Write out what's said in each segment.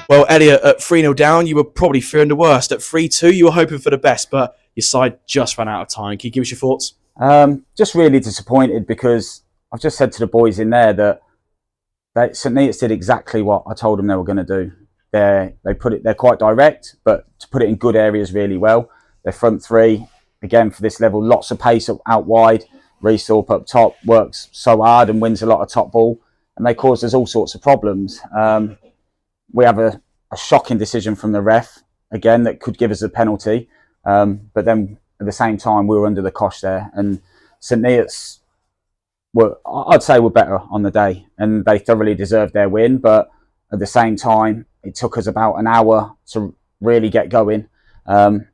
Well, Elliot, at 3-0 down, you were probably fearing the worst. At 3-2, you were hoping for the best, but your side just ran out of time. Can you give us your thoughts? Just really disappointed because I've just said to the boys in there that St Neots did exactly what I told them they were going to do. They're quite direct, but to put it in good areas really well. Their front three, again, for this level, lots of pace out wide. Reesthorpe up top works so hard and wins a lot of top ball, and they cause us all sorts of problems. We have a shocking decision from the ref, again, that could give us a penalty. But then at the same time, we were under the cosh there. And St Neots I'd say were better on the day, and they thoroughly deserved their win. But at the same time, it took us about an hour to really get going. And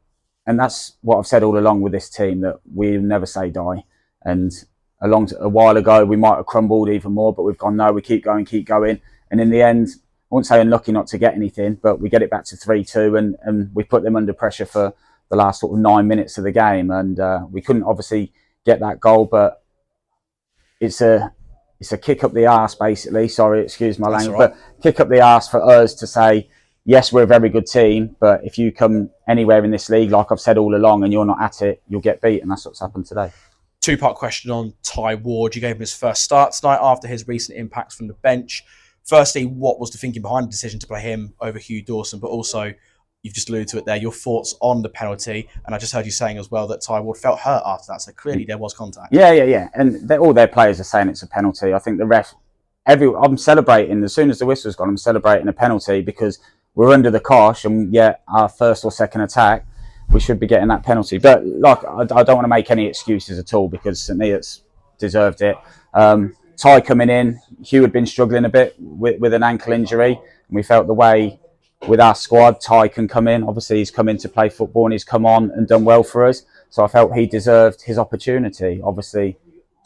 that's what I've said all along with this team, that we'll never say die. And a while ago, we might have crumbled even more, but we've gone, no, we keep going. And in the end, I wouldn't say unlucky not to get anything, but we get it back to 3-2, and we put them under pressure for the last sort of 9 minutes of the game. And we couldn't obviously get that goal, but it's a kick up the arse, basically. Sorry, excuse my language, right. But kick up the arse for us to say, yes, we're a very good team, but if you come anywhere in this league, like I've said all along, and you're not at it, you'll get beat, and that's what's happened today. Two-part question on Ty Ward. You gave him his first start tonight after his recent impacts from the bench. Firstly, what was the thinking behind the decision to play him over Hugh Dawson? But also, you've just alluded to it there, your thoughts on the penalty. And I just heard you saying as well that Ty Ward felt hurt after that. So clearly there was contact. Yeah. And all their players are saying it's a penalty. I think the ref, I'm celebrating, as soon as the whistle's gone, I'm celebrating a penalty because we're under the cosh, and yet our first or second attack, we should be getting that penalty. But like, I don't want to make any excuses at all because St Neots deserved it. Ty coming in, Hugh had been struggling a bit with an ankle injury, and we felt the way with our squad, Ty can come in. Obviously, he's come in to play football, and he's come on and done well for us. So I felt he deserved his opportunity. Obviously,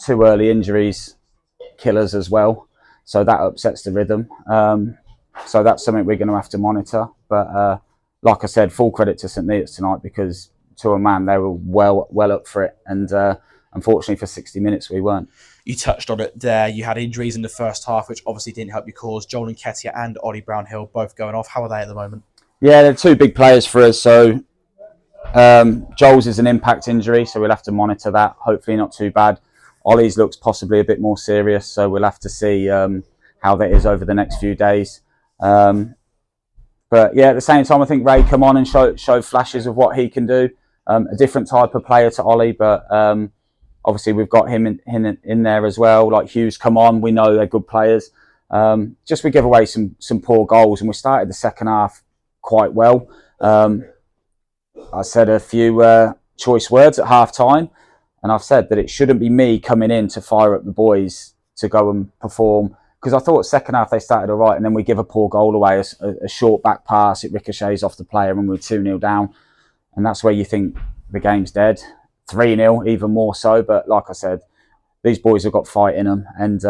2 early injuries kill us as well, so that upsets the rhythm. So that's something we're going to have to monitor. But like I said, full credit to St Neots tonight, because to a man, they were well up for it. And unfortunately, for 60 minutes, we weren't. You touched on it there. You had injuries in the first half, which obviously didn't help your cause. Joel Nketiah and Ollie Brownhill both going off. How are they at the moment? Yeah, they're 2 big players for us. So Joel's is an impact injury, so we'll have to monitor that. Hopefully not too bad. Ollie's looks possibly a bit more serious, so we'll have to see how that is over the next few days. But yeah, at the same time, I think Ray come on and show flashes of what he can do. A different type of player to Ollie, but obviously we've got him in there as well. Like Hugh's come on, we know they're good players. Just we give away some poor goals, and we started the second half quite well. I said a few choice words at half time, and I've said that it shouldn't be me coming in to fire up the boys to go and perform, because I thought second half they started all right, and then we give a poor goal away, a short back pass, it ricochets off the player, and we're 2-0 down, and that's where you think the game's dead. 3-0, even more so. But like I said, these boys have got fight in them, and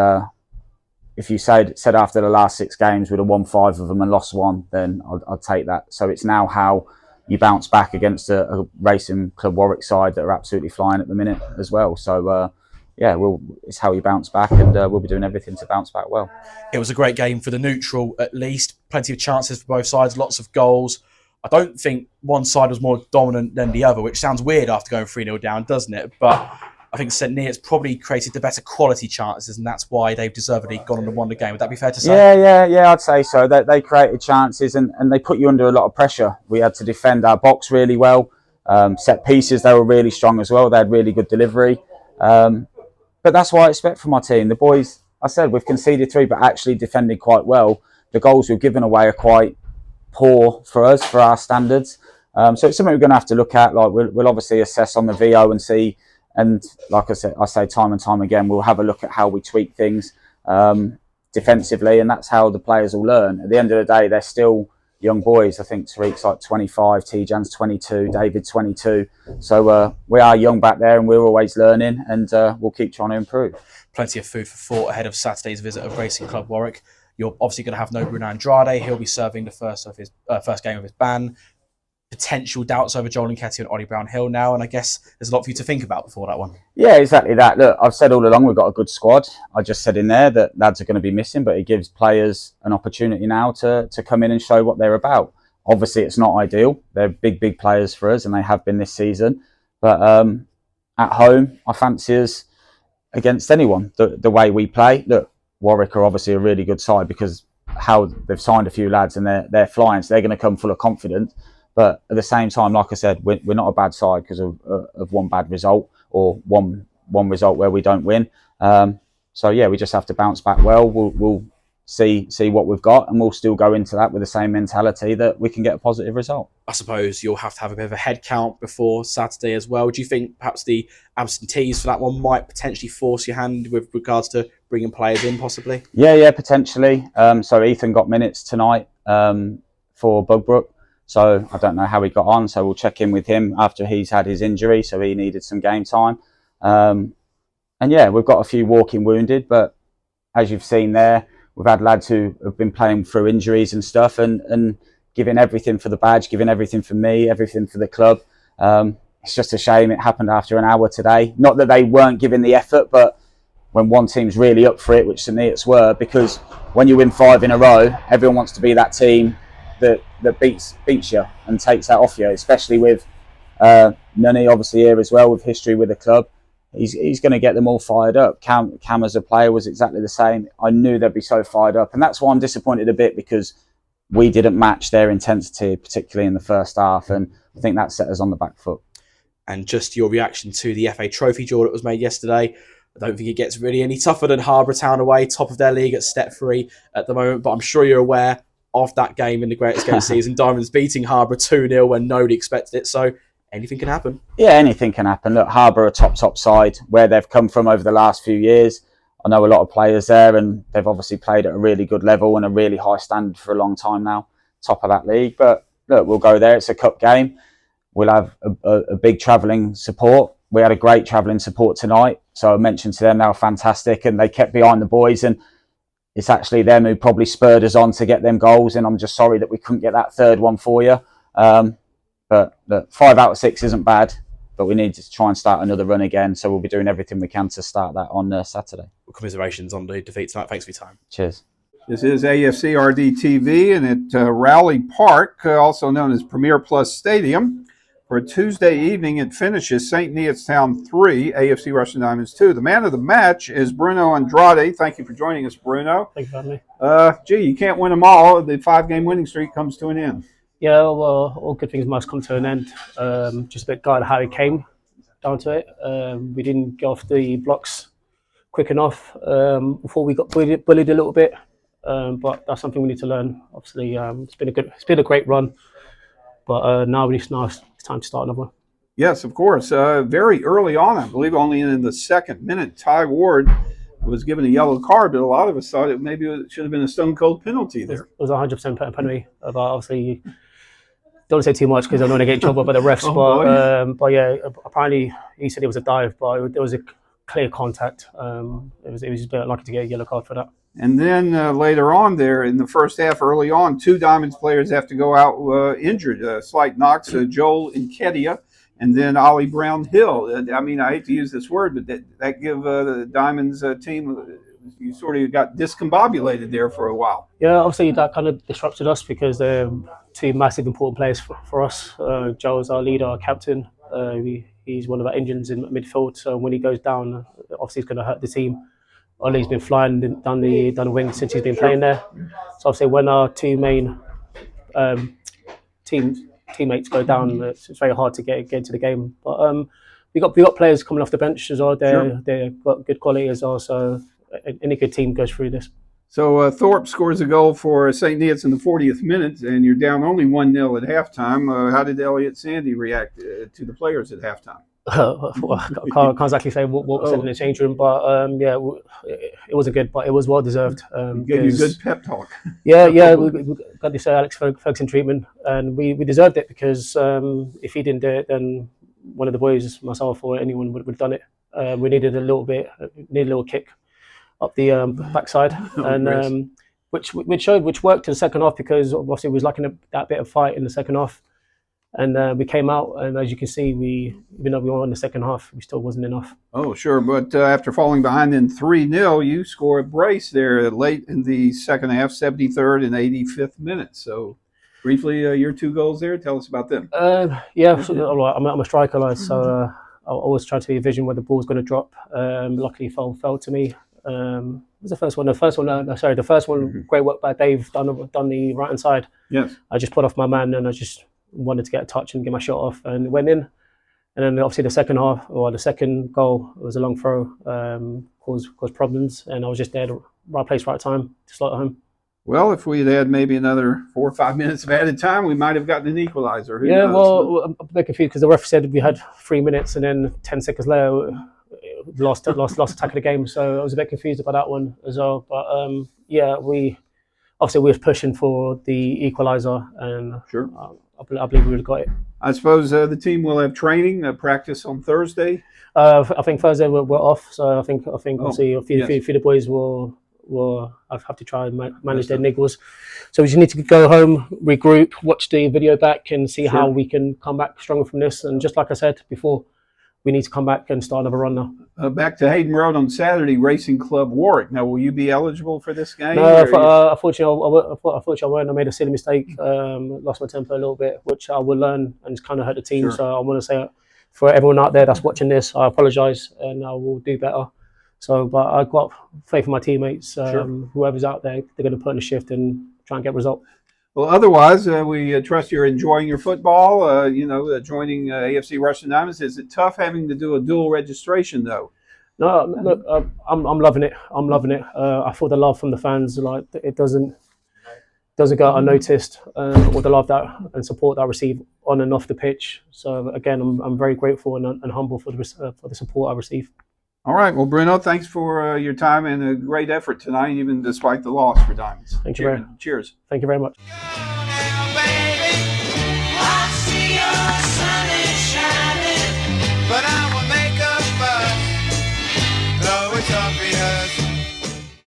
if you said after the last 6 games we'd have won 5 of them and lost 1, then I'd take that. So it's now how you bounce back against a Racing Club Warwick side that are absolutely flying at the minute as well. So it's how you bounce back, and we'll be doing everything to bounce back well. It was a great game for the neutral, at least. Plenty of chances for both sides, lots of goals. I don't think one side was more dominant than the other, which sounds weird after going 3-0 down, doesn't it? But I think St Neots probably created the better quality chances, and that's why they've deservedly gone on and won the game. Would that be fair to say? Yeah, I'd say so. They created chances, and they put you under a lot of pressure. We had to defend our box really well. Set pieces, they were really strong as well. They had really good delivery. But that's what I expect from our team. The boys, I said, we've conceded 3, but actually defended quite well. The goals we've given away are quite poor for us, for our standards. So it's something we're going to have to look at. Like we'll obviously assess on the VO and see. And like I said, I say time and time again, we'll have a look at how we tweak things defensively, and that's how the players will learn. At the end of the day, they're still young boys. I think Tariq's like 25, Tijan's 22, David 22. So we are young back there, and we're always learning, and we'll keep trying to improve. Plenty of food for thought ahead of Saturday's visit of Racing Club Warwick. You're obviously going to have no Bruno Andrade. He'll be serving the first game of his ban. potential doubts over Joel Nketiah and Ollie Brown-Hill now, and I guess there's a lot for you to think about before that one. Yeah, exactly that. Look, I've said all along we've got a good squad. I just said in there that lads are going to be missing, but it gives players an opportunity now to come in and show what they're about. Obviously, it's not ideal. They're big players for us, and they have been this season. But at home, I fancy us against anyone. The way we play, look, Warwick are obviously a really good side because how they've signed a few lads and they're flying, so they're going to come full of confidence. But at the same time, like I said, we're not a bad side because of one bad result or one result where we don't win. So yeah, we just have to bounce back well. We'll see what we've got, and we'll still go into that with the same mentality that we can get a positive result. I suppose you'll have to have a bit of a head count before Saturday as well. Do you think perhaps the absentees for that one might potentially force your hand with regards to bringing players in, possibly? Yeah, potentially. So Ethan got minutes tonight for Bugbrook. So I don't know how he got on. So we'll check in with him after he's had his injury. So he needed some game time. And yeah, we've got a few walking wounded, but as you've seen there, we've had lads who have been playing through injuries and stuff and giving everything for the badge, giving everything for me, everything for the club. It's just a shame it happened after an hour today. Not that they weren't giving the effort, but when one team's really up for it, which St Neots were, because when you win 5 in a row, everyone wants to be that team that beats you and takes that off you, especially with Nunny obviously here as well with history with the club. He's going to get them all fired up. Cam as a player was exactly the same. I knew they'd be so fired up, and that's why I'm disappointed a bit, because we didn't match their intensity, particularly in the first half, and I think that set us on the back foot. And just your reaction to the FA Trophy draw that was made yesterday. I don't think it gets really any tougher than Harbour Town away, top of their league at step 3 at the moment, but I'm sure you're aware of that game in the Great Escape season. Diamonds beating Harbour 2-0 when nobody expected it, so anything can happen. Yeah, anything can happen. Look, Harbour are a top side. Where they've come from over the last few years, I know a lot of players there, and they've obviously played at a really good level and a really high standard for a long time now, top of that league. But look, we'll go there. It's a cup game. We'll have a big travelling support. We had a great travelling support tonight, so I mentioned to them they were fantastic, and they kept behind the boys, and it's actually them who probably spurred us on to get them goals, and I'm just sorry that we couldn't get that third one for you. But look, 5 out of 6 isn't bad, but we need to try and start another run again, so we'll be doing everything we can to start that on Saturday. Well, commiserations on the defeat tonight. Thanks for your time. Cheers. This is AFCRDTV, and at Rowley Park, also known as Premier Plus Stadium. For a Tuesday evening, it finishes St Neots Town 3, AFC Russian Diamonds 2. The man of the match is Bruno Andrade. Thank you for joining us, Bruno. Thank you for having me. You can't win them all. The 5-game winning streak comes to an end. Yeah, well, all good things must come to an end. Just a bit gutted how it came down to it. We didn't get off the blocks quick enough before we got bullied a little bit. But that's something we need to learn. Obviously, it's been a great run, but now it's time to start another one. Yes, of course. Very early on, I believe only in the 2nd minute, Ty Ward was given a yellow card, but a lot of us thought it should have been a stone-cold penalty there. It was 100% penalty. But obviously, don't say too much because I don't want to get in trouble by the refs. But yeah, apparently he said it was a dive, but there was a clear contact. It was just a bit lucky to get a yellow card for that. And then later on there in the first half, early on, 2 Diamonds players have to go out injured. Slight knocks, Joel Nketiah, and then Ollie Brown-Hill. I mean, I hate to use this word, but that give the Diamonds team, you sort of got discombobulated there for a while. Yeah, obviously that kind of disrupted us because they're 2 massive important players for us. Joel's our leader, our captain. He's one of our engines in midfield, so when he goes down, obviously it's going to hurt the team. Ollie's been flying down the wing since he's been playing there. So obviously when our 2 main teammates go down, it's very hard to get into the game. But we got players coming off the bench as well. They've got good quality as well. So any good team goes through this. So Thorpe scores a goal for St Neots in the 40th minute, and you're down only 1-0 at halftime. How did Elliot Sandy react to the players at halftime? Well, I can't exactly say what was said in the change room, but yeah, it wasn't good, but it was well deserved. Gave you a good pep talk. Yeah, we got this Alex Ferguson treatment, and we deserved it because if he didn't do it, then one of the boys, myself or anyone, would have done it. We needed a little kick up the backside, and which worked in the second half because obviously we was lacking that bit of fight in the second half. And we came out, and as you can see, even though we won the second half, we still wasn't enough. Oh, sure. But after falling behind in 3-0, you score a brace there late in the second half, 73rd and 85th minute. So briefly, your 2 goals there, tell us about them. Yeah, I'm a striker, so I always try to be a vision where the ball's going to drop. Luckily, fell to me. What was the first one? The first one, great work by Dave, done the right hand side. Yes. I just put off my man, and I just wanted to get a touch and get my shot off, and it went in. And then obviously the second goal was a long throw, caused problems, and I was just there, right place, right time to slot it home. Well, if we had had maybe another 4 or 5 minutes of added time, we might have gotten an equalizer. Who knows? Well, I'm a bit confused because the ref said we had 3 minutes, and then 10 seconds later, lost attack of the game. So I was a bit confused about that one as well. But yeah, we were pushing for the equaliser, and Sure. I believe we would have got it. I suppose the team will have training, practice on Thursday. I think Thursday we're off, so I think obviously a few of the boys will have to try and manage their niggles. So we just need to go home, regroup, watch the video back, and see how we can come back stronger from this. And just like I said before, we need to come back and start another run now. Back to Hayden Road on Saturday, Racing Club Warwick. Now, will you be eligible for this game? No, unfortunately, I won't. I made a silly mistake, lost my temper a little bit, which I will learn, and it's kind of hurt the team. Sure. So I want to say, for everyone out there that's watching this, I apologise, and I will do better. So, but I've got faith in my teammates. Whoever's out there, they're going to put in a shift and try and get a result. Well, otherwise, we trust you're enjoying your football, joining AFC Russian Diamonds. Is it tough having to do a dual registration, though? No, look, I'm loving it. I'm loving it. I feel the love from the fans. Like, it doesn't go unnoticed, or the love and support that I receive on and off the pitch. So again, I'm very grateful and humble for the support I receive. All right. Well, Bruno, thanks for your time and a great effort tonight, even despite the loss for Diamonds. Thank you very much. Cheers. Thank you very much.